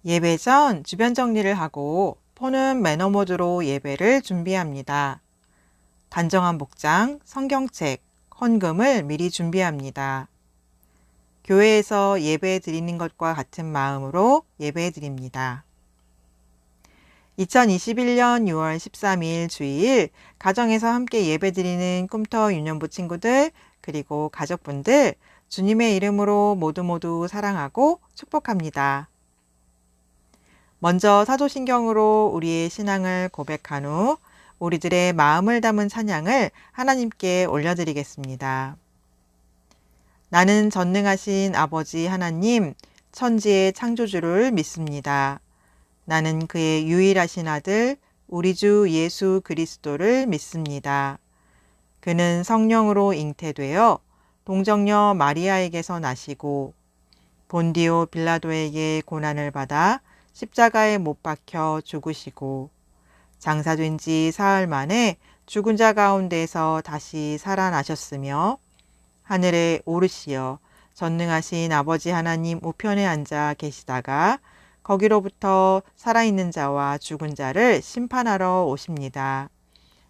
예배 전 주변 정리를 하고 폰은 매너 모드로 예배를 준비합니다. 단정한 복장, 성경책, 헌금을 미리 준비합니다. 교회에서 예배 드리는 것과 같은 마음으로 예배 드립니다. 2021년 6월 13일 주일 가정에서 함께 예배 드리는 꿈터 유년부 친구들 그리고 가족분들 주님의 이름으로 모두 사랑하고 축복합니다. 먼저 사도신경으로 우리의 신앙을 고백한 후 우리들의 마음을 담은 찬양을 하나님께 올려드리겠습니다. 나는 전능하신 아버지 하나님, 천지의 창조주를 믿습니다. 나는 그의 유일하신 아들, 우리 주 예수 그리스도를 믿습니다. 그는 성령으로 잉태되어 동정녀 마리아에게서 나시고 본디오 빌라도에게 고난을 받아 십자가에 못 박혀 죽으시고 장사된 지 사흘 만에 죽은 자 가운데서 다시 살아나셨으며 하늘에 오르시어 전능하신 아버지 하나님 우편에 앉아 계시다가 거기로부터 살아있는 자와 죽은 자를 심판하러 오십니다.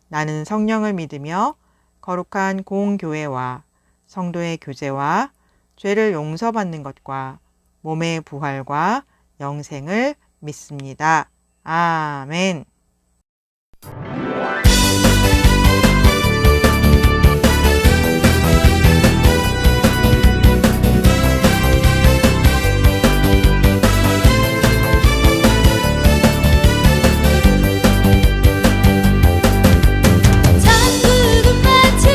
나는 성령을 믿으며 거룩한 공교회와 성도의 교제와 죄를 용서받는 것과 몸의 부활과 영생을 믿습니다. 아멘. 천국은 마치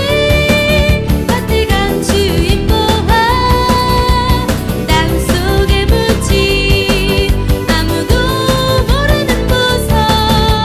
거대한 주의 보화 땅속에 묻힌 아무도 모르는 보석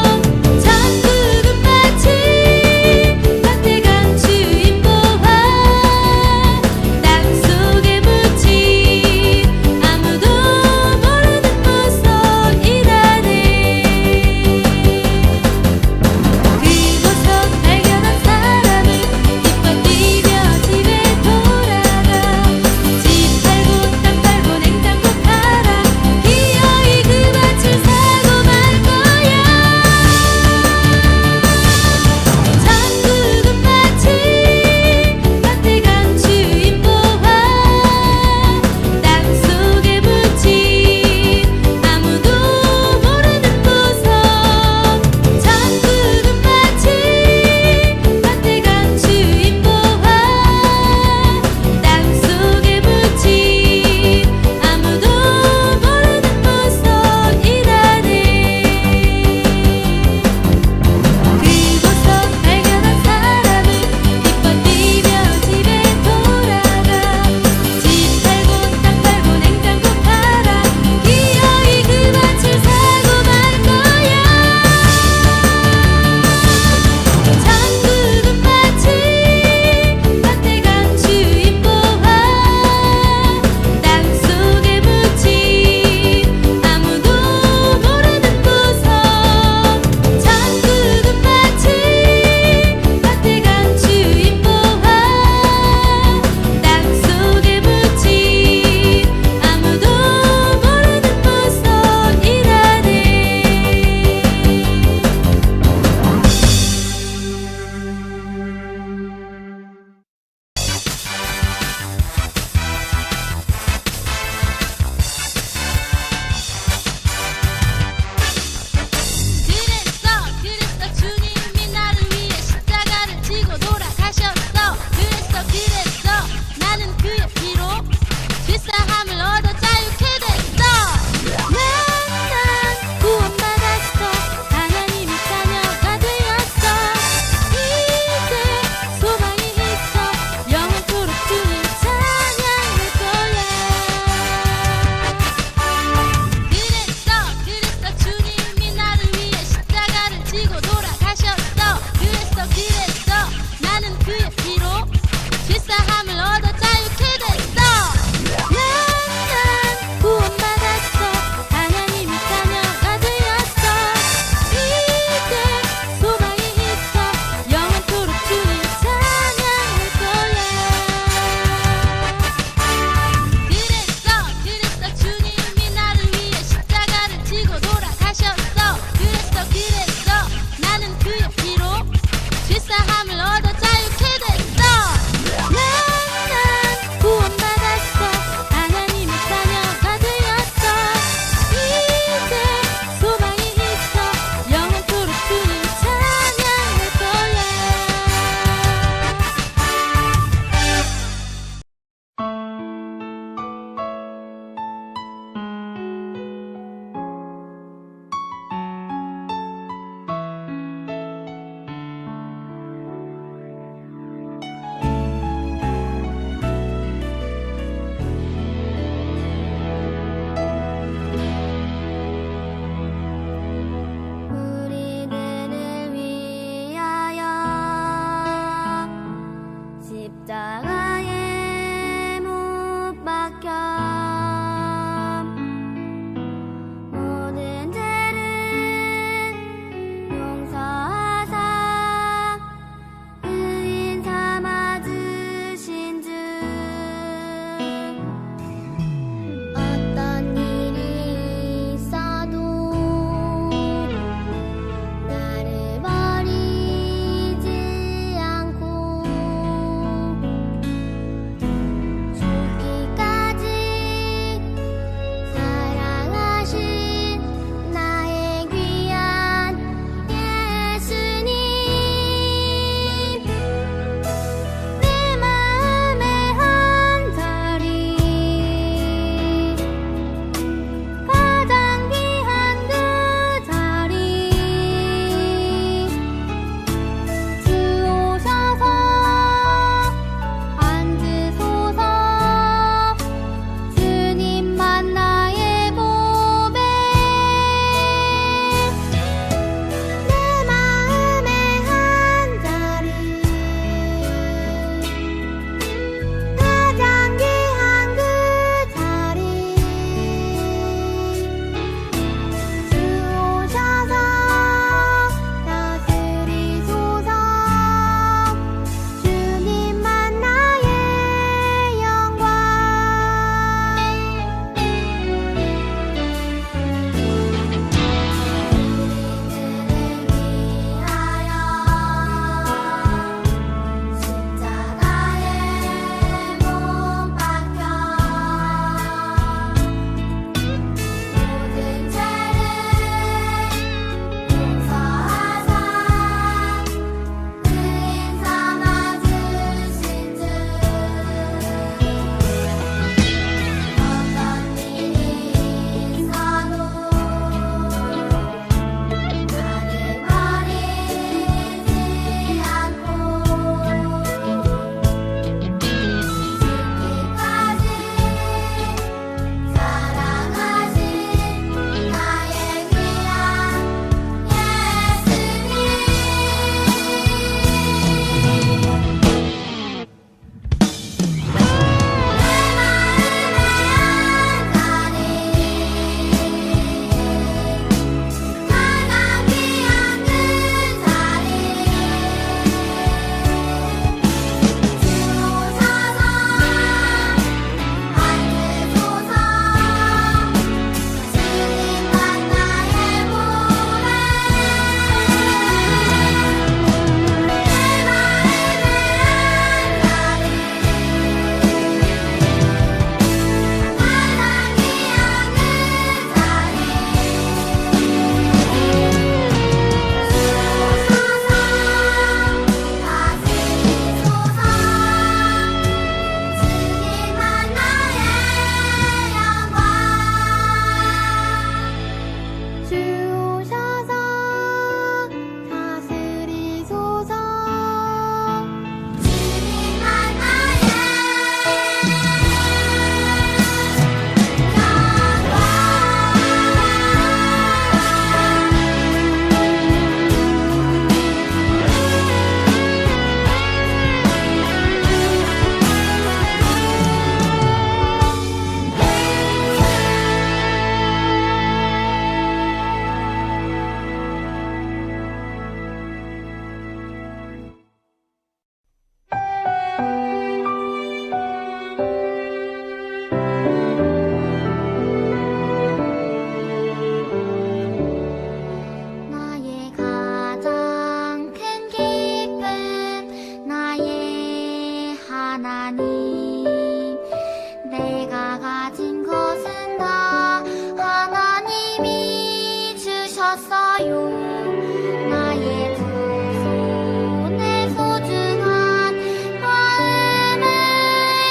나의 두 손에 소중한 마음을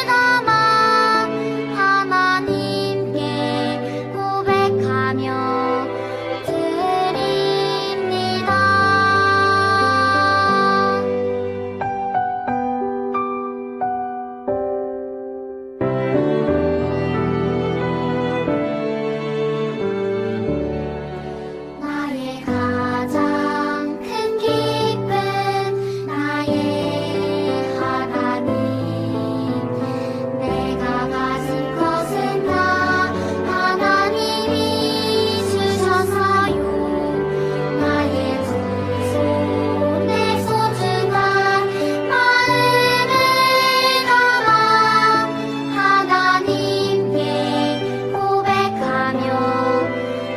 담아 하나님께 고백하며 드립니다. 나의 가장 큰 기쁨 나의 하나님 내가 가진 것은 다 하나님이 주셔서요 나의 두 손에 소중한 마음을 담아 하나님께 고백하며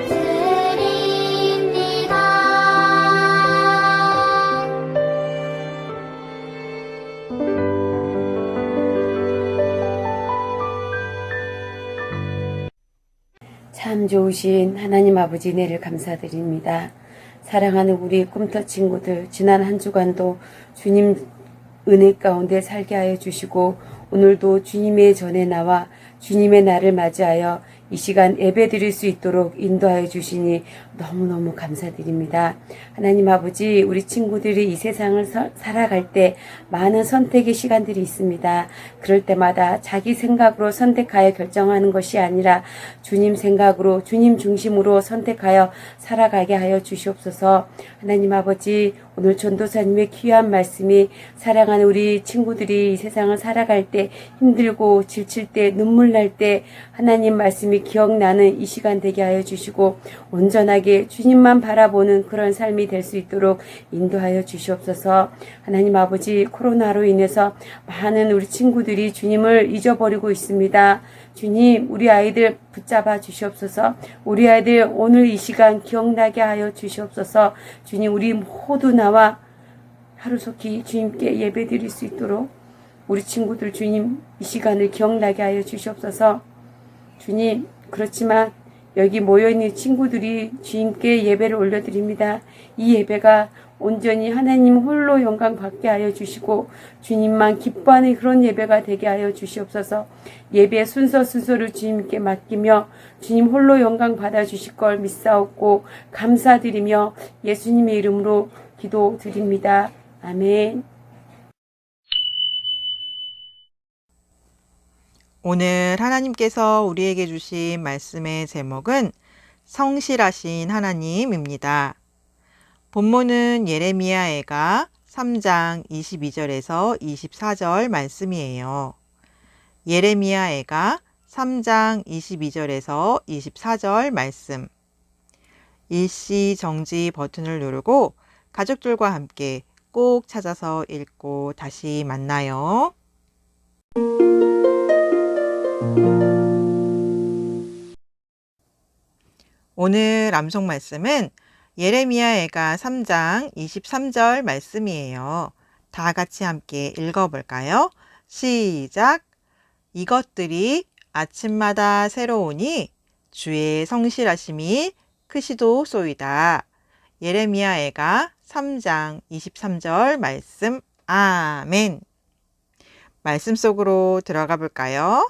드립니다. 참 좋으신 하나님 아버지 은혜를 감사드립니다. 사랑하는 우리 꿈터 친구들 지난 한 주간도 주님 은혜 가운데 살게 하여 주시고 오늘도 주님의 전에 나와 주님의 날을 맞이하여 이 시간 예배 드릴 수 있도록 인도하여 주시니 너무너무 감사드립니다. 하나님 아버지 우리 친구들이 이 세상을 살아갈 때 많은 선택의 시간들이 있습니다. 그럴 때마다 자기 생각으로 선택하여 결정하는 것이 아니라 주님 생각으로 주님 중심으로 선택하여 살아가게 하여 주시옵소서. 하나님 아버지 오늘 전도사님의 귀한 말씀이 사랑하는 우리 친구들이 이 세상을 살아갈 때 힘들고 지칠 때 눈물 날 때 하나님 말씀이 기억나는 이 시간 되게 하여 주시고 온전하게 주님만 바라보는 그런 삶이 될 수 있도록 인도하여 주시옵소서. 하나님 아버지 코로나로 인해서 많은 우리 친구들이 주님을 잊어버리고 있습니다. 주님 우리 아이들 붙잡아 주시옵소서. 우리 아이들 오늘 이 시간 기억나게 하여 주시옵소서. 주님 우리 모두 나와 하루속히 주님께 예배 드릴 수 있도록 우리 친구들 주님 이 시간을 기억나게 하여 주시옵소서. 주님 그렇지만 여기 모여있는 친구들이 주님께 예배를 올려드립니다. 이 예배가 온전히 하나님 홀로 영광 받게 하여 주시고 주님만 기뻐하는 그런 예배가 되게 하여 주시옵소서. 예배의 순서를 주님께 맡기며 주님 홀로 영광 받아 주실 걸 믿사옵고 감사드리며 예수님의 이름으로 기도드립니다. 아멘. 오늘 하나님께서 우리에게 주신 말씀의 제목은 성실하신 하나님입니다. 본문은 예레미야애가 3장 22절에서 24절 말씀이에요. 예레미야애가 3장 22절에서 24절 말씀. 일시 정지 버튼을 누르고 가족들과 함께 꼭 찾아서 읽고 다시 만나요. 오늘 암송 말씀은 예레미야애가 3장 23절 말씀이에요. 다 같이 함께 읽어볼까요? 시작! 이것들이 아침마다 새로우니 주의 성실하심이 크시도소이다. 예레미야애가 3장 23절 말씀. 아멘. 말씀 속으로 들어가 볼까요?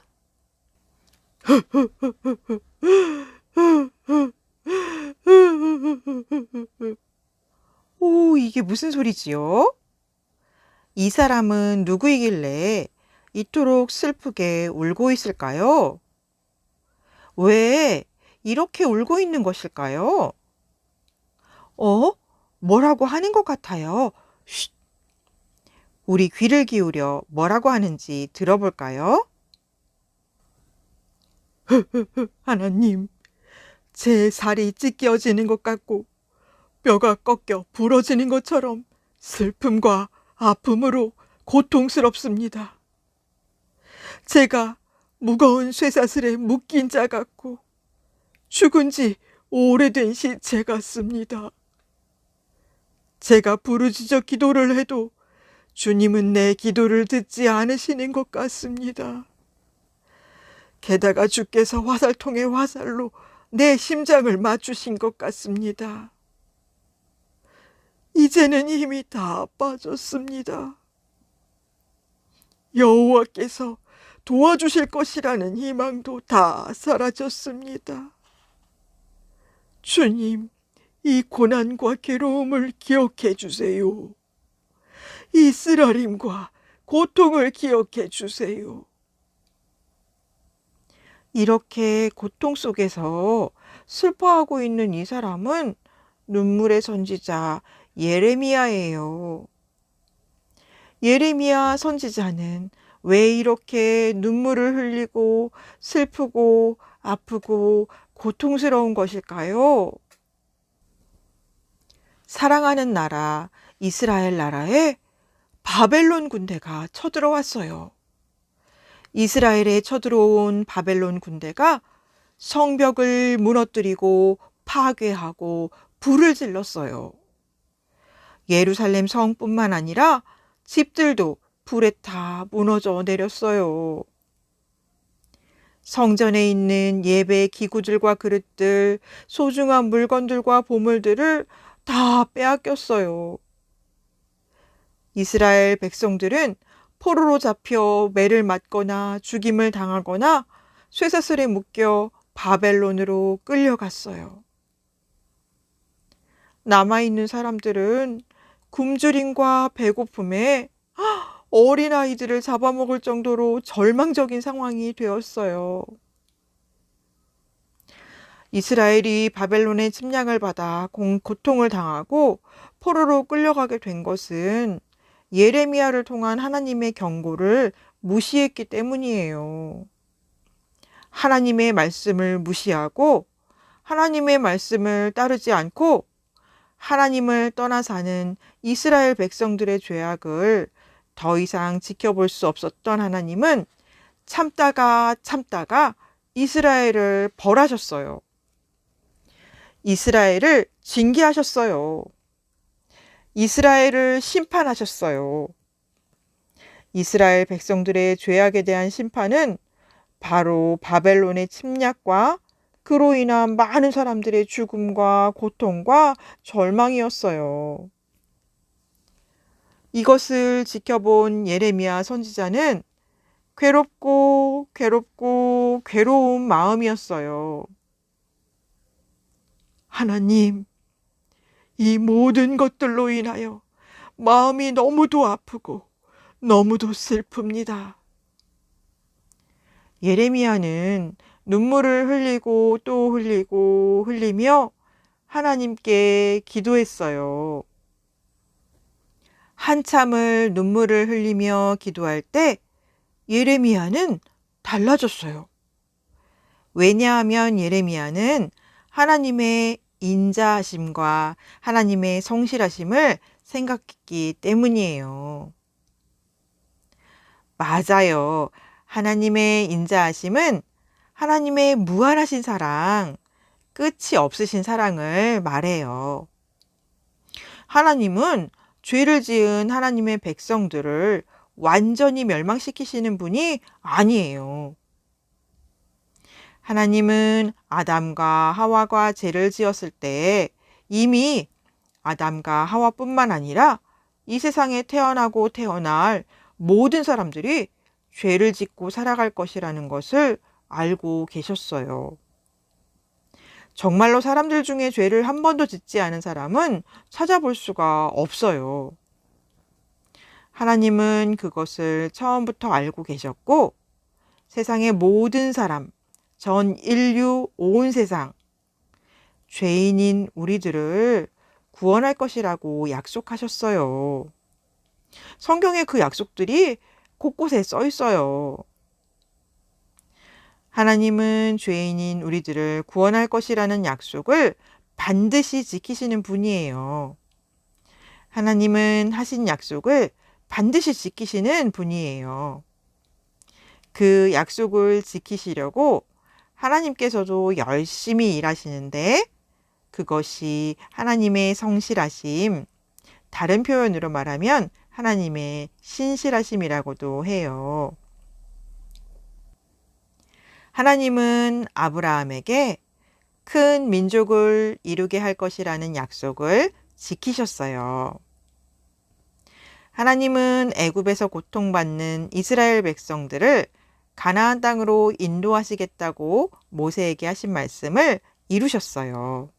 오, 이게 무슨 소리지요? 이 사람은 누구이길래 이토록 슬프게 울고 있을까요? 왜 이렇게 울고 있는 것일까요? 뭐라고 하는 것 같아요. 쉿! 우리 귀를 기울여 뭐라고 하는지 들어볼까요? 하나님, 제 살이 찢겨지는 것 같고 뼈가 꺾여 부러지는 것처럼 슬픔과 아픔으로 고통스럽습니다. 제가 무거운 쇠사슬에 묶인 자 같고 죽은 지 오래된 시체 같습니다. 제가 부르짖어 기도를 해도 주님은 내 기도를 듣지 않으시는 것 같습니다. 게다가 주께서 화살통에 화살로 내 심장을 맞추신 것 같습니다. 이제는 힘이 다 빠졌습니다. 여호와께서 도와주실 것이라는 희망도 다 사라졌습니다. 주님, 이 고난과 괴로움을 기억해 주세요. 이 쓰라림과 고통을 기억해 주세요. 이렇게 고통 속에서 슬퍼하고 있는 이 사람은 눈물의 선지자 예레미야예요. 예레미야 선지자는 왜 이렇게 눈물을 흘리고 슬프고 아프고 고통스러운 것일까요? 사랑하는 나라 이스라엘 나라에 바벨론 군대가 쳐들어왔어요. 이스라엘에 쳐들어온 바벨론 군대가 성벽을 무너뜨리고 파괴하고 불을 질렀어요. 예루살렘 성뿐만 아니라 집들도 불에 다 무너져 내렸어요. 성전에 있는 예배 기구들과 그릇들, 소중한 물건들과 보물들을 다 빼앗겼어요. 이스라엘 백성들은 포로로 잡혀 매를 맞거나 죽임을 당하거나 쇠사슬에 묶여 바벨론으로 끌려갔어요. 남아있는 사람들은 굶주림과 배고픔에 어린아이들을 잡아먹을 정도로 절망적인 상황이 되었어요. 이스라엘이 바벨론의 침략을 받아 고통을 당하고 포로로 끌려가게 된 것은 예레미야를 통한 하나님의 경고를 무시했기 때문이에요. 하나님의 말씀을 무시하고 하나님의 말씀을 따르지 않고 하나님을 떠나 사는 이스라엘 백성들의 죄악을 더 이상 지켜볼 수 없었던 하나님은 참다가 이스라엘을 벌하셨어요. 이스라엘을 징계하셨어요. 이스라엘을 심판하셨어요. 이스라엘 백성들의 죄악에 대한 심판은 바로 바벨론의 침략과 그로 인한 많은 사람들의 죽음과 고통과 절망이었어요. 이것을 지켜본 예레미야 선지자는 괴롭고 괴로운 마음이었어요. 하나님, 이 모든 것들로 인하여 마음이 너무도 아프고 너무도 슬픕니다. 예레미야는 눈물을 흘리고 또 흘리고 흘리며 하나님께 기도했어요. 한참을 눈물을 흘리며 기도할 때 예레미야는 달라졌어요. 왜냐하면 예레미야는 하나님의 인자하심과 하나님의 성실하심을 생각했기 때문이에요. 맞아요. 하나님의 인자하심은 하나님의 무한하신 사랑, 끝이 없으신 사랑을 말해요. 하나님은 죄를 지은 하나님의 백성들을 완전히 멸망시키시는 분이 아니에요. 하나님은 아담과 하와가 죄를 지었을 때 이미 아담과 하와뿐만 아니라 이 세상에 태어나고 태어날 모든 사람들이 죄를 짓고 살아갈 것이라는 것을 알고 계셨어요. 정말로 사람들 중에 죄를 한 번도 짓지 않은 사람은 찾아볼 수가 없어요. 하나님은 그것을 처음부터 알고 계셨고 세상의 모든 사람, 전 인류 온 세상, 죄인인 우리들을 구원할 것이라고 약속하셨어요. 성경에 그 약속들이 곳곳에 써 있어요. 하나님은 죄인인 우리들을 구원할 것이라는 약속을 반드시 지키시는 분이에요. 하나님은 하신 약속을 반드시 지키시는 분이에요. 그 약속을 지키시려고 하나님께서도 열심히 일하시는데 그것이 하나님의 성실하심, 다른 표현으로 말하면 하나님의 신실하심이라고도 해요. 하나님은 아브라함에게 큰 민족을 이루게 할 것이라는 약속을 지키셨어요. 하나님은 애굽에서 고통받는 이스라엘 백성들을 가나안 땅으로 인도하시겠다고 모세에게 하신 말씀을 이루셨어요.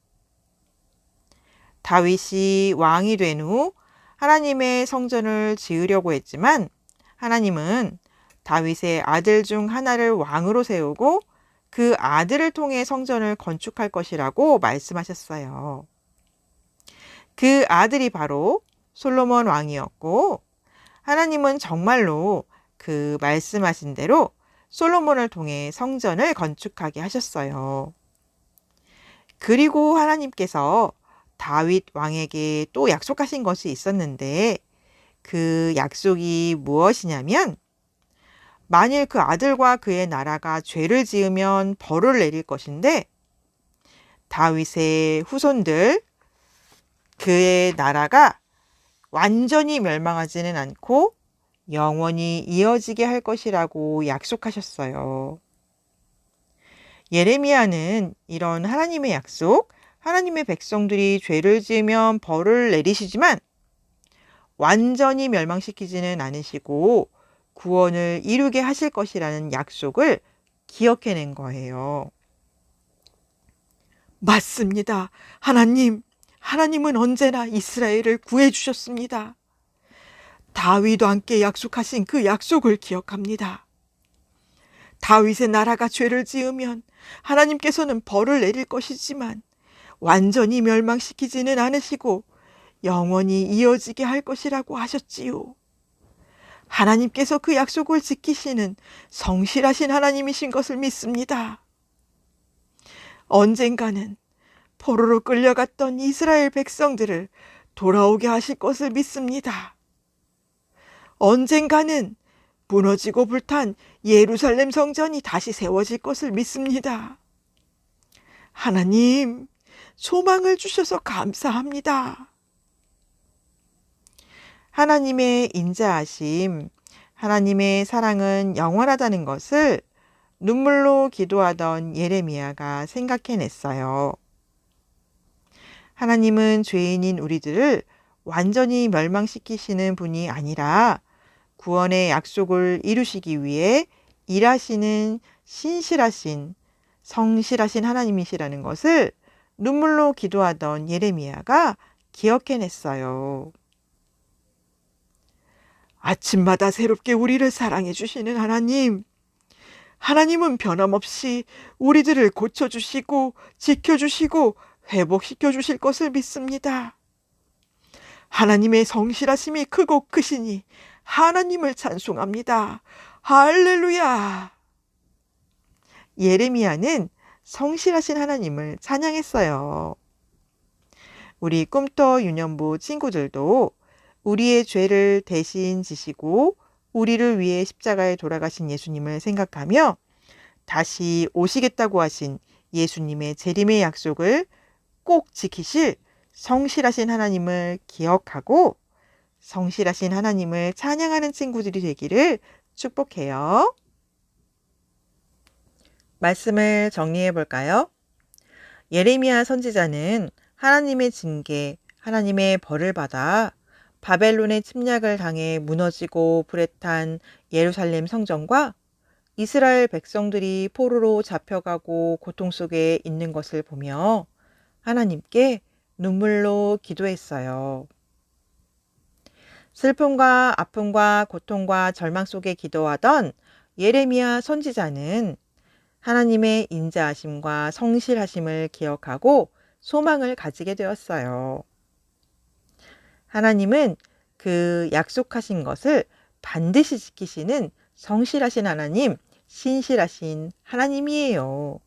다윗이 왕이 된 후 하나님의 성전을 지으려고 했지만 하나님은 다윗의 아들 중 하나를 왕으로 세우고 그 아들을 통해 성전을 건축할 것이라고 말씀하셨어요. 그 아들이 바로 솔로몬 왕이었고 하나님은 정말로 그 말씀하신 대로 솔로몬을 통해 성전을 건축하게 하셨어요. 그리고 하나님께서 다윗 왕에게 또 약속하신 것이 있었는데 그 약속이 무엇이냐면 만일 그 아들과 그의 나라가 죄를 지으면 벌을 내릴 것인데 다윗의 후손들 그의 나라가 완전히 멸망하지는 않고 영원히 이어지게 할 것이라고 약속하셨어요. 예레미야는 이런 하나님의 약속, 하나님의 백성들이 죄를 지으면 벌을 내리시지만 완전히 멸망시키지는 않으시고 구원을 이루게 하실 것이라는 약속을 기억해낸 거예요. 맞습니다. 하나님은 언제나 이스라엘을 구해주셨습니다. 다윗과 함께 약속하신 그 약속을 기억합니다. 다윗의 나라가 죄를 지으면 하나님께서는 벌을 내릴 것이지만 완전히 멸망시키지는 않으시고 영원히 이어지게 할 것이라고 하셨지요. 하나님께서 그 약속을 지키시는 성실하신 하나님이신 것을 믿습니다. 언젠가는 포로로 끌려갔던 이스라엘 백성들을 돌아오게 하실 것을 믿습니다. 언젠가는 무너지고 불탄 예루살렘 성전이 다시 세워질 것을 믿습니다. 하나님, 소망을 주셔서 감사합니다. 하나님의 인자하심, 하나님의 사랑은 영원하다는 것을 눈물로 기도하던 예레미야가 생각해냈어요. 하나님은 죄인인 우리들을 완전히 멸망시키시는 분이 아니라 구원의 약속을 이루시기 위해 일하시는 신실하신, 성실하신 하나님이시라는 것을 눈물로 기도하던 예레미야가 기억해냈어요. 아침마다 새롭게 우리를 사랑해 주시는 하나님은 변함없이 우리들을 고쳐주시고 지켜주시고 회복시켜 주실 것을 믿습니다. 하나님의 성실하심이 크고 크시니 하나님을 찬송합니다. 할렐루야! 예레미야는 성실하신 하나님을 찬양했어요. 우리 꿈터 유년부 친구들도 우리의 죄를 대신 지시고 우리를 위해 십자가에 돌아가신 예수님을 생각하며 다시 오시겠다고 하신 예수님의 재림의 약속을 꼭 지키실 성실하신 하나님을 기억하고 성실하신 하나님을 찬양하는 친구들이 되기를 축복해요. 말씀을 정리해 볼까요? 예레미야 선지자는 하나님의 징계, 하나님의 벌을 받아 바벨론의 침략을 당해 무너지고 불에 탄 예루살렘 성전과 이스라엘 백성들이 포로로 잡혀가고 고통 속에 있는 것을 보며 하나님께 눈물로 기도했어요. 슬픔과 아픔과 고통과 절망 속에 기도하던 예레미야 선지자는 하나님의 인자하심과 성실하심을 기억하고 소망을 가지게 되었어요. 하나님은 그 약속하신 것을 반드시 지키시는 성실하신 하나님, 신실하신 하나님이에요.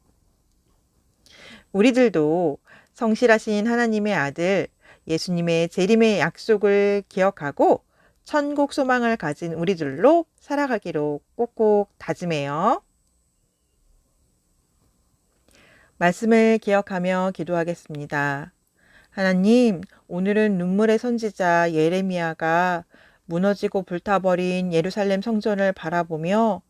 우리들도 성실하신 하나님의 아들 예수님의 재림의 약속을 기억하고 천국 소망을 가진 우리들로 살아가기로 꼭꼭 다짐해요. 말씀을 기억하며 기도하겠습니다. 하나님, 오늘은 눈물의 선지자 예레미야가 무너지고 불타버린 예루살렘 성전을 바라보며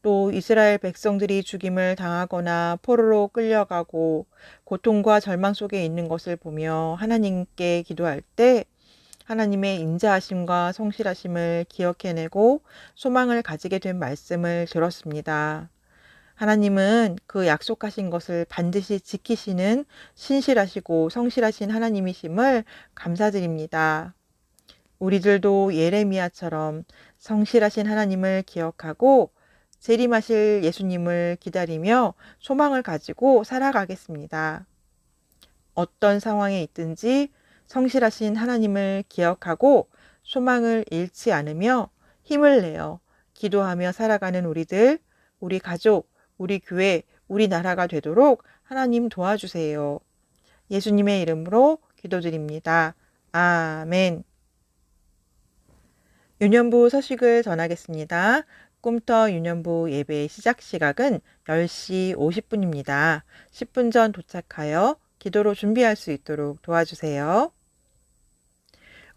또 이스라엘 백성들이 죽임을 당하거나 포로로 끌려가고 고통과 절망 속에 있는 것을 보며 하나님께 기도할 때 하나님의 인자하심과 성실하심을 기억해내고 소망을 가지게 된 말씀을 들었습니다. 하나님은 그 약속하신 것을 반드시 지키시는 신실하시고 성실하신 하나님이심을 감사드립니다. 우리들도 예레미야처럼 성실하신 하나님을 기억하고 재림하실 예수님을 기다리며 소망을 가지고 살아가겠습니다. 어떤 상황에 있든지 성실하신 하나님을 기억하고 소망을 잃지 않으며 힘을 내어 기도하며 살아가는 우리들, 우리 가족, 우리 교회, 우리 나라가 되도록 하나님 도와주세요. 예수님의 이름으로 기도드립니다. 아멘. 유년부 서식을 전하겠습니다. 꿈터 유년부 예배 시작 시각은 10시 50분입니다. 10분 전 도착하여 기도로 준비할 수 있도록 도와주세요.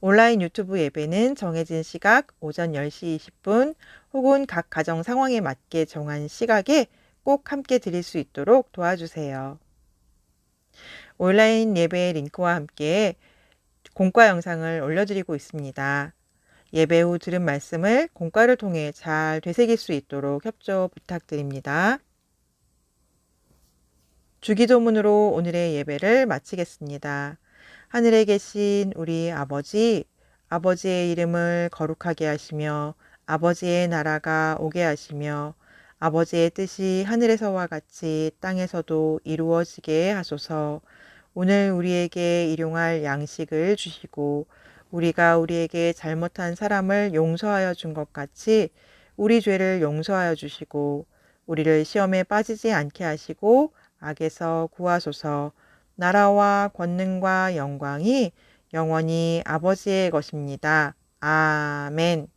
온라인 유튜브 예배는 정해진 시각 오전 10시 20분 혹은 각 가정 상황에 맞게 정한 시각에 꼭 함께 드릴 수 있도록 도와주세요. 온라인 예배 링크와 함께 공과 영상을 올려드리고 있습니다. 예배 후 들은 말씀을 공과를 통해 잘 되새길 수 있도록 협조 부탁드립니다. 주기도문으로 오늘의 예배를 마치겠습니다. 하늘에 계신 우리 아버지, 아버지의 이름을 거룩하게 하시며 아버지의 나라가 오게 하시며 아버지의 뜻이 하늘에서와 같이 땅에서도 이루어지게 하소서. 오늘 우리에게 일용할 양식을 주시고 우리가 우리에게 잘못한 사람을 용서하여 준 것 같이 우리 죄를 용서하여 주시고 우리를 시험에 빠지지 않게 하시고 악에서 구하소서. 나라와 권능과 영광이 영원히 아버지의 것입니다. 아멘.